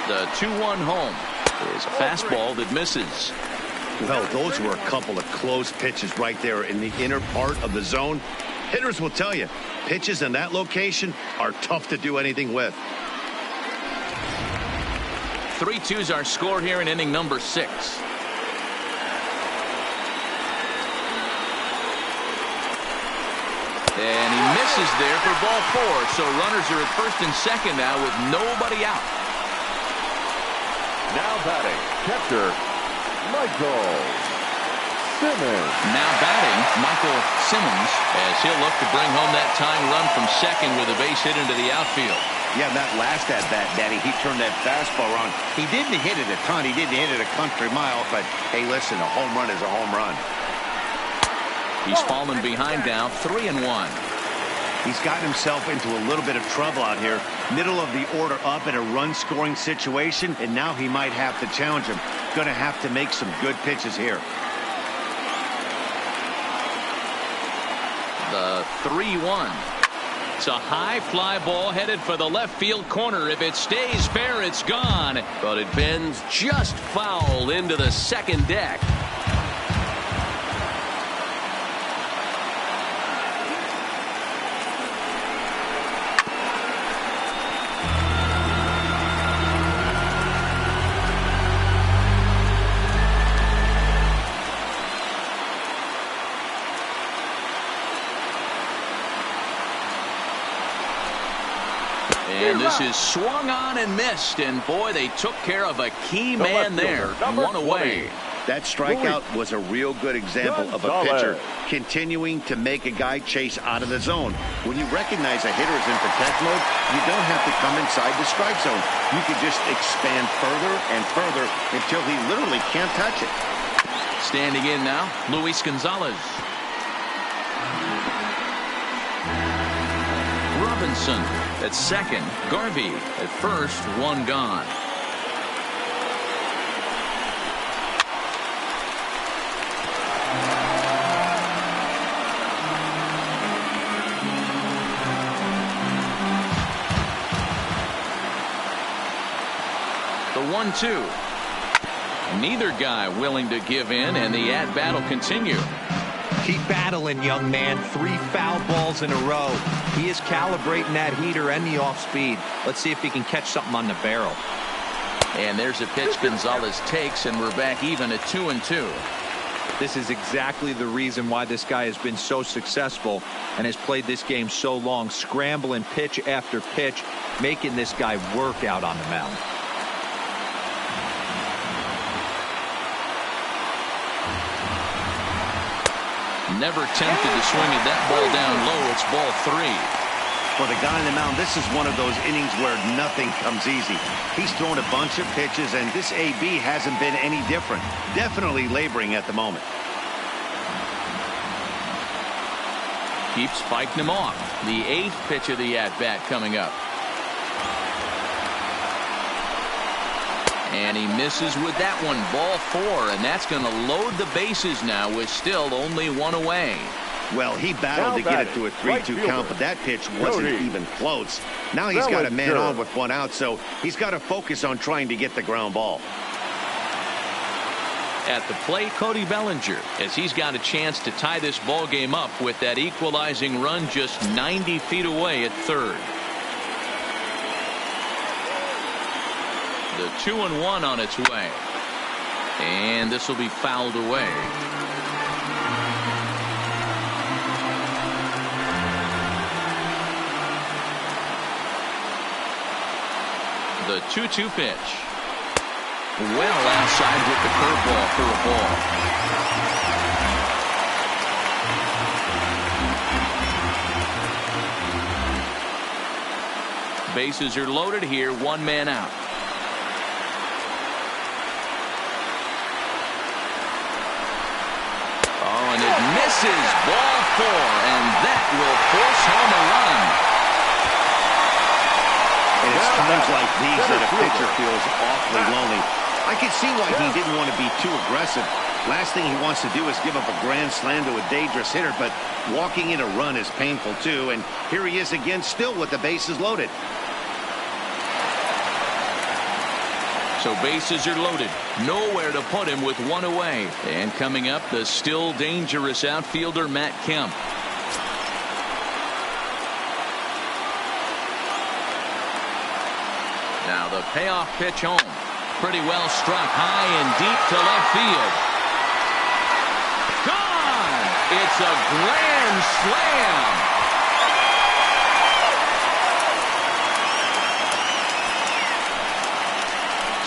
The 2-1 home is a fastball that misses. Well, those were a couple of close pitches right there in the inner part of the zone. Hitters will tell you, pitches in that location are tough to do anything with. 3-2's our score here in inning number 6. And he misses there for ball 4. So runners are at first and second now with nobody out. Now batting, catcher, Michael Simmons. Now batting, Michael Simmons, as he'll look to bring home that tying run from second with a base hit into the outfield. Yeah, that last at-bat, Daddy, he turned that fastball on. He didn't hit it a ton. He didn't hit it a country mile. But, hey, listen, a home run is a home run. He's fallen behind now, 3-1. He's gotten himself into a little bit of trouble out here. Middle of the order up in a run-scoring situation, and now he might have to challenge him. Going to have to make some good pitches here. The 3-1. It's a high fly ball headed for the left field corner. If it stays fair, it's gone. But it bends just foul into the second deck. And this is swung on and missed. And boy, they took care of a key man there. One away. That strikeout was a real good example of a pitcher continuing to make a guy chase out of the zone. When you recognize a hitter is in protect mode, you don't have to come inside the strike zone. You can just expand further and further until he literally can't touch it. Standing in now, Luis Gonzalez. Robinson at second. Garvey at first. One gone. The 1-2. Neither guy willing to give in, and the at-bat will continue. Keep battling, young man. 3 foul balls in a row. He is calibrating that heater and the off-speed. Let's see if he can catch something on the barrel. And there's a pitch Gonzalez takes, and we're back even at 2-2. This is exactly the reason why this guy has been so successful and has played this game so long, scrambling pitch after pitch, making this guy work out on the mound. Never tempted to swing at that ball down low. It's ball 3. For the guy on the mound, this is one of those innings where nothing comes easy. He's thrown a bunch of pitches, and this AB hasn't been any different. Definitely laboring at the moment. Keeps fighting him off. The 8th pitch of the at-bat coming up. And he misses with that one. Ball 4, and that's going to load the bases now with still only 1 away. Well, he battled to get it to a 3-2 count, but that pitch wasn't even close. Now he's got a man on with 1 out, so he's got to focus on trying to get the ground ball. At the plate, Cody Bellinger, as he's got a chance to tie this ball game up with that equalizing run just 90 feet away at third. The 2-1 on its way. And this will be fouled away. The 2-2 pitch. Well outside with the curveball for a ball. Bases are loaded here. 1 man out. Oh, and it misses. Ball 4, and that will force home a run. And it's times like these that a pitcher feels awfully lonely. I can see why he didn't want to be too aggressive. Last thing he wants to do is give up a grand slam to a dangerous hitter, but walking in a run is painful too. And here he is again, still with the bases loaded. So bases are loaded. Nowhere to put him with 1 away. And coming up, the still dangerous outfielder Matt Kemp. Now the payoff pitch home. Pretty well struck high and deep to left field. Gone! It's a grand slam.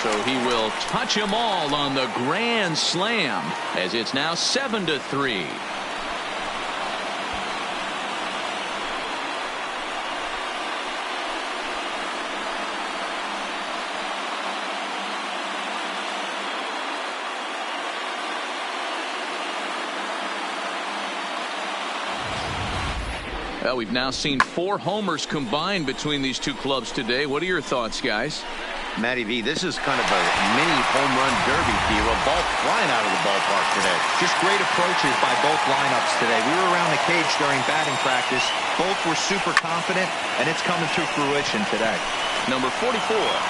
So he will touch them all on the grand slam as it's now 7-3. Well, we've now seen 4 homers combined between these two clubs today. What are your thoughts, guys? Matty V, this is kind of a mini home run derby deal. A ball flying out of the ballpark today. Just great approaches by both lineups today. We were around the cage during batting practice. Both were super confident, and it's coming to fruition today. Number 44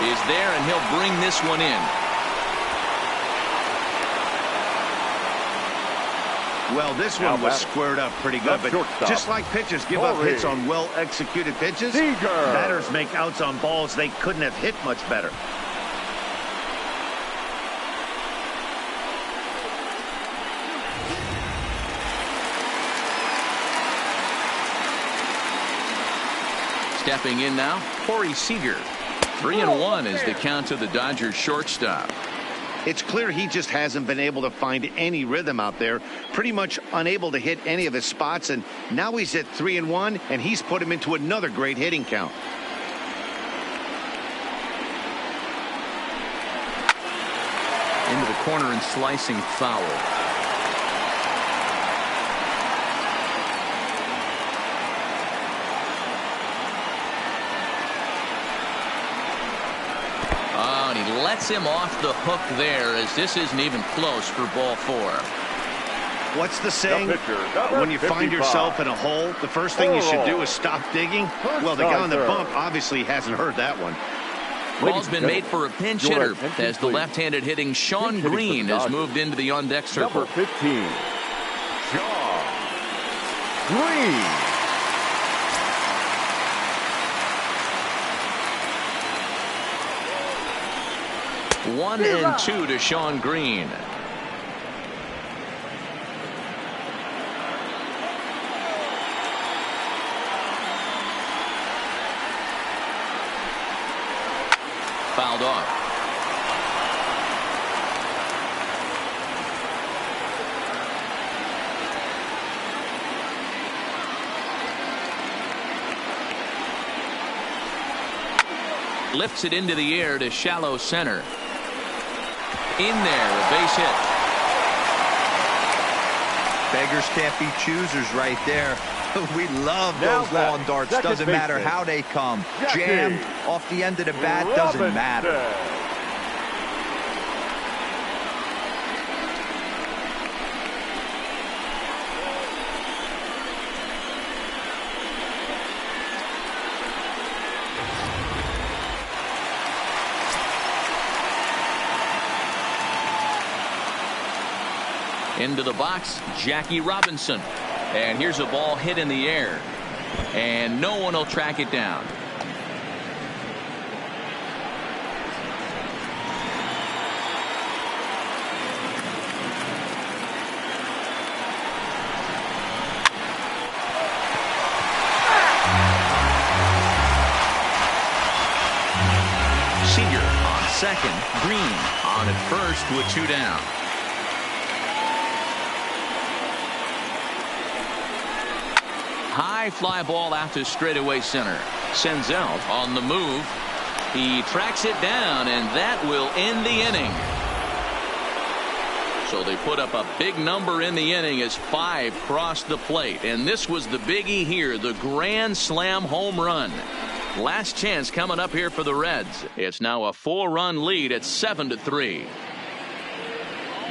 is there, and he'll bring this one in. Well, this one was squared up pretty good, but just like pitchers give up hits on well-executed pitches, Seeger. batters make outs on balls they couldn't have hit much better. Stepping in now, Seger. 3-1 is the count to the Dodgers shortstop. It's clear he just hasn't been able to find any rhythm out there. Pretty much unable to hit any of his spots, and now he's at 3-1, and he's put him into another great hitting count. Into the corner and slicing foul. And he lets him off the hook there, as this isn't even close for ball 4. What's the saying? When you find yourself in a hole, the first thing you should do is stop digging. Well, the guy on the bump obviously hasn't heard that one. Ball's been made for a pinch hitter as the left-handed hitting Sean Green has moved into the on-deck circle. Number 15, Sean Green. 1-2 to Sean Green. Fouled off. Lifts it into the air to shallow center. In there, a base hit. Beggars can't be choosers right there. We love those long darts. Doesn't matter how they come. Jammed off the end of the bat, doesn't matter. Into the box, Jackie Robinson. And here's a ball hit in the air. And no one will track it down. Seeger on second, Green on at first with 2 down. High fly ball out to straightaway center. Sends out on the move. He tracks it down, and that will end the inning. So they put up a big number in the inning as 5 crossed the plate. And this was the biggie here, the grand slam home run. Last chance coming up here for the Reds. It's now a 4-run lead at 7-3.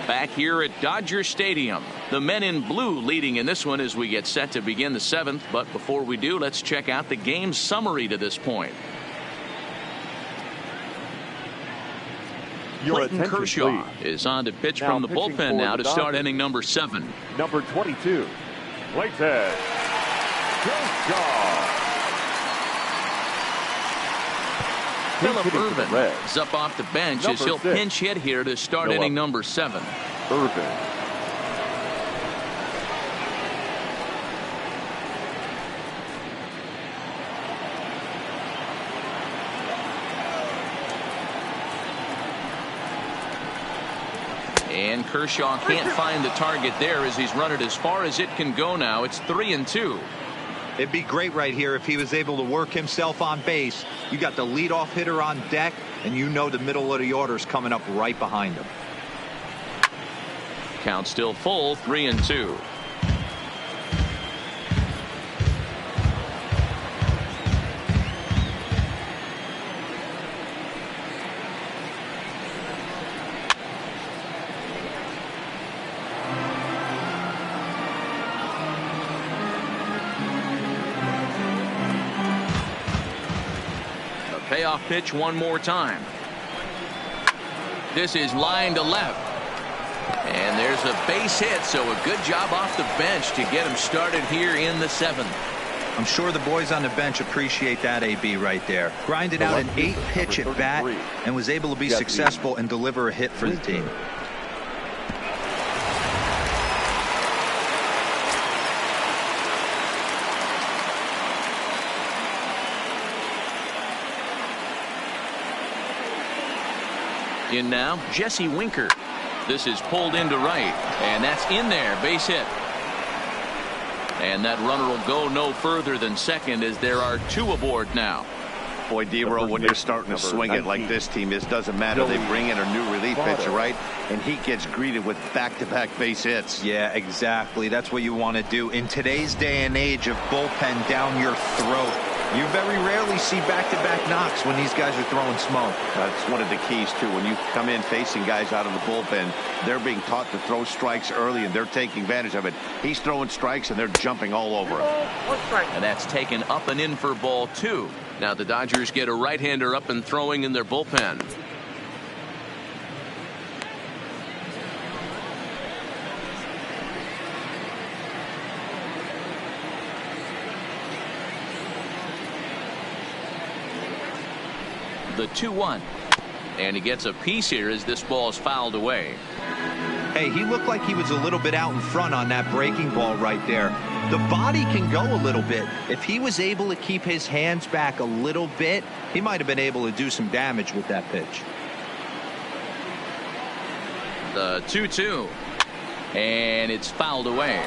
Back here at Dodger Stadium, the men in blue leading in this one as we get set to begin the 7th. But before we do, let's check out the game summary to this point. Clayton Kershaw is on to pitch from the bullpen now to start inning number 7. Number 22, Clayton Kershaw. Phillip Ervin is up off the bench as he'll pinch hit here to start inning number 7. Ervin. And Kershaw can't find the target there as he's run it as far as it can go now. It's 3-2. It'd be great right here if he was able to work himself on base. You got the leadoff hitter on deck, and you know the middle of the order is coming up right behind him. Count still full, 3-2. Payoff pitch one more time. This is line to left. And there's a base hit, so a good job off the bench to get him started here in the 7th. I'm sure the boys on the bench appreciate that, AB, right there. Grinded out an 8-pitch at bat and was able to be successful and deliver a hit for the team. In now, Jesse Winker. This is pulled into right, and that's in there, base hit. And that runner will go no further than second as there are 2 aboard now. Boy, D-Row, when you're starting to swing it like this team, it doesn't matter. They bring in a new relief pitcher, right? And he gets greeted with back-to-back base hits. Yeah, exactly. That's what you want to do. In today's day and age of bullpen down your throat, You very rarely see back-to-back knocks when these guys are throwing smoke. That's one of the keys, too. When you come in facing guys out of the bullpen, they're being taught to throw strikes early, and they're taking advantage of it. He's throwing strikes, and they're jumping all over him. And that's taken up and in for ball 2. Now the Dodgers get a right-hander up and throwing in their bullpen. The 2-1. And he gets a piece here as this ball is fouled away. Hey, he looked like he was a little bit out in front on that breaking ball right there. The body can go a little bit. If he was able to keep his hands back a little bit, he might have been able to do some damage with that pitch. The 2-2. And it's fouled away.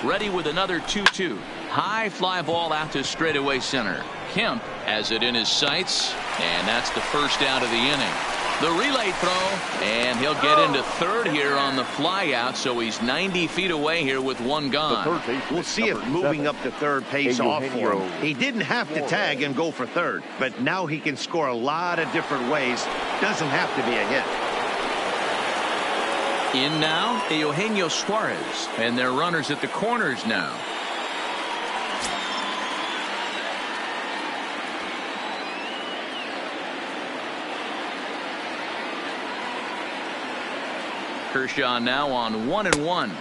Ready with another 2-2. High fly ball out to straightaway center. Kemp has it in his sights, and that's the first out of the inning. The relay throw, and he'll get into third here on the fly out, so he's 90 feet away here with one gone. We'll see if moving up to third pays off for him. He didn't have to tag and go for third, but now he can score a lot of different ways. Doesn't have to be a hit. In now, Eugenio Suarez, and their runners at the corners now. Kershaw now on 1-1.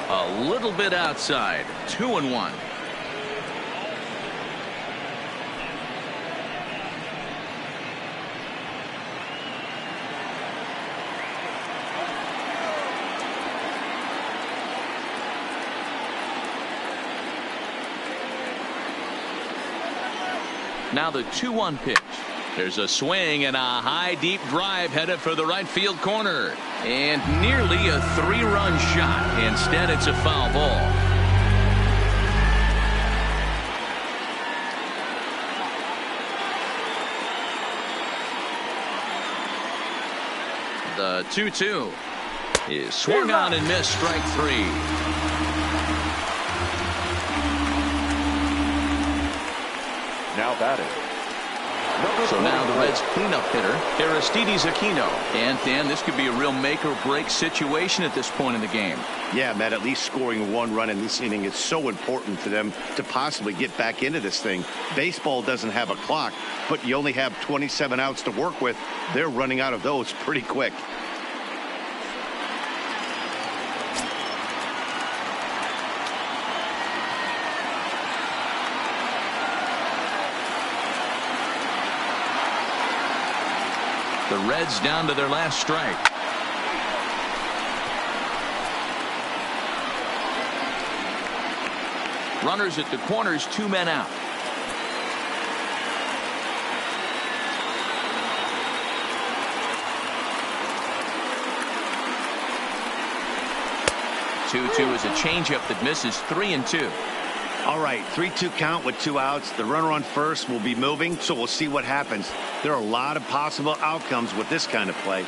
A little bit outside. 2-1. Now the 2-1 pitch. There's a swing and a high deep drive headed for the right field corner. And nearly a 3-run shot. Instead, it's a foul ball. The 2-2 is swung on and missed, strike 3. Now batting. So now the Reds cleanup hitter, Aristides Aquino. And Dan, this could be a real make or break situation at this point in the game. Yeah, Matt, at least scoring 1 run in this inning is so important for them to possibly get back into this thing. Baseball doesn't have a clock, but you only have 27 outs to work with. They're running out of those pretty quick. The Reds down to their last strike. Runners at the corners, 2 men out. Two is a changeup that misses. 3-2. All right, 3-2 count with 2 outs. The runner on first will be moving, so we'll see what happens. There are a lot of possible outcomes with this kind of play.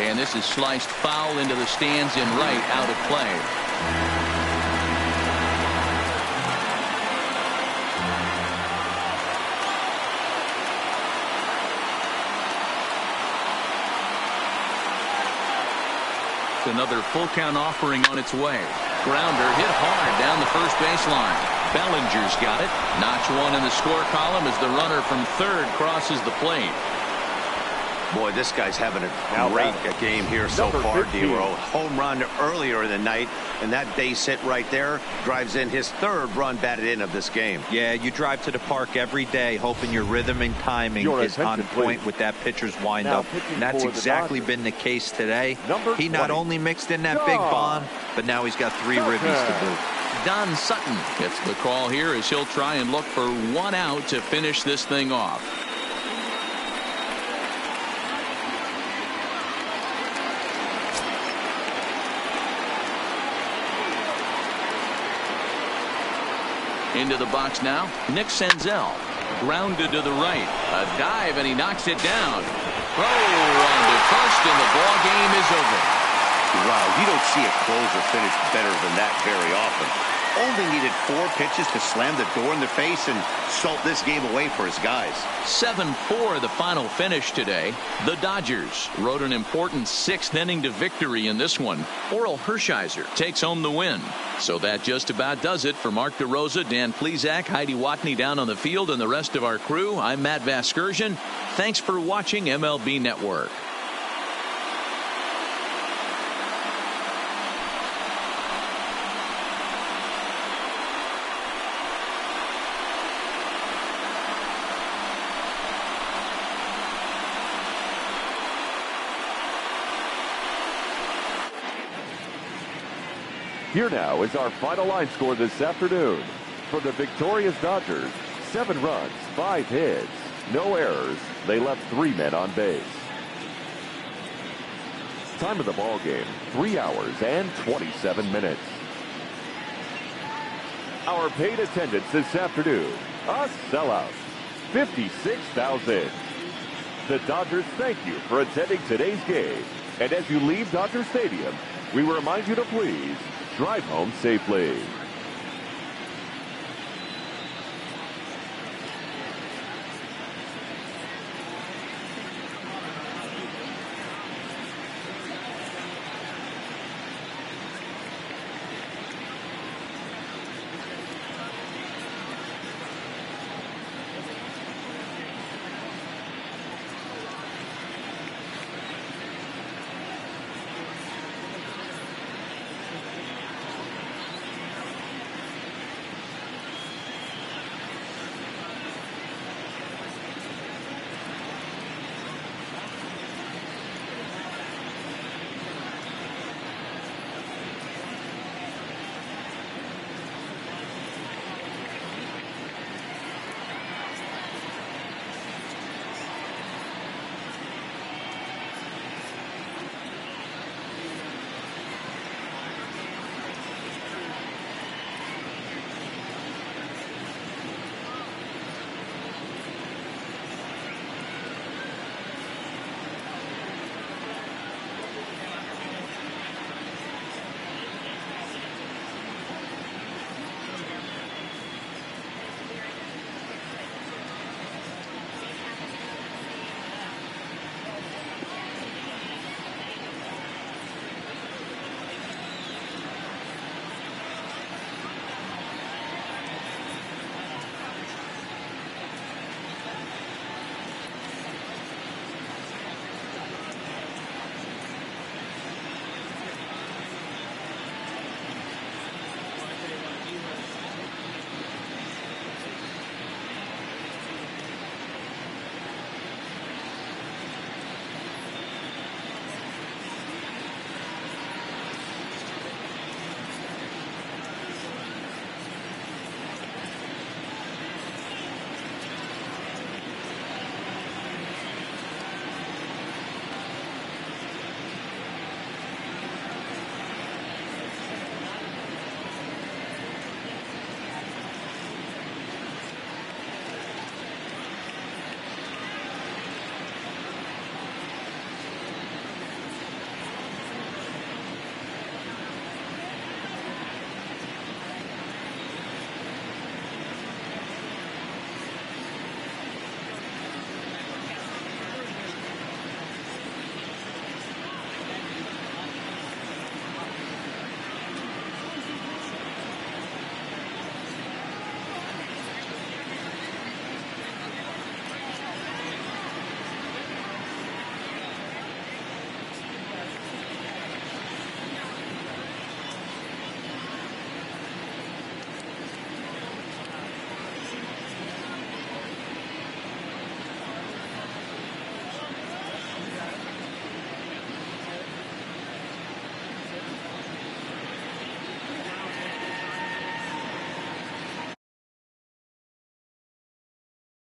And this is sliced foul into the stands in right, out of play. Another full count offering on its way. Grounder hit hard down the first baseline. Bellinger's got it. Notch 1 in the score column as the runner from third crosses the plate. Boy, this guy's having a great game here so far, D-Row. Home run earlier in the night, and that base hit right there drives in his 3rd run batted in of this game. Yeah, you drive to the park every day hoping your rhythm and timing is on point with that pitcher's windup. And that's exactly been the case today. He not only mixed in that big bomb, but now he's got 3 ribbies to boot. Don Sutton gets the call here as he'll try and look for 1 out to finish this thing off. Into the box now, Nick Senzel. Grounded to the right. A dive, and he knocks it down. Throw on to first, and the ball game is over. Wow, you don't see a closer finish better than that very often. Only needed 4 pitches to slam the door in their face and salt this game away for his guys. 7-4 the final finish today. The Dodgers rode an important 6th inning to victory in this one. Oral Hershiser takes home the win. So that just about does it for Mark DeRosa, Dan Plesac, Heidi Watney down on the field, and the rest of our crew. I'm Matt Vasgersian. Thanks for watching MLB Network. Here now is our final line score this afternoon. For the victorious Dodgers, 7 runs, 5 hits, no errors. They left 3 men on base. Time of the ball game, 3 hours and 27 minutes. Our paid attendance this afternoon, a sellout, 56,000. The Dodgers thank you for attending today's game. And as you leave Dodger Stadium, we remind you to please drive home safely.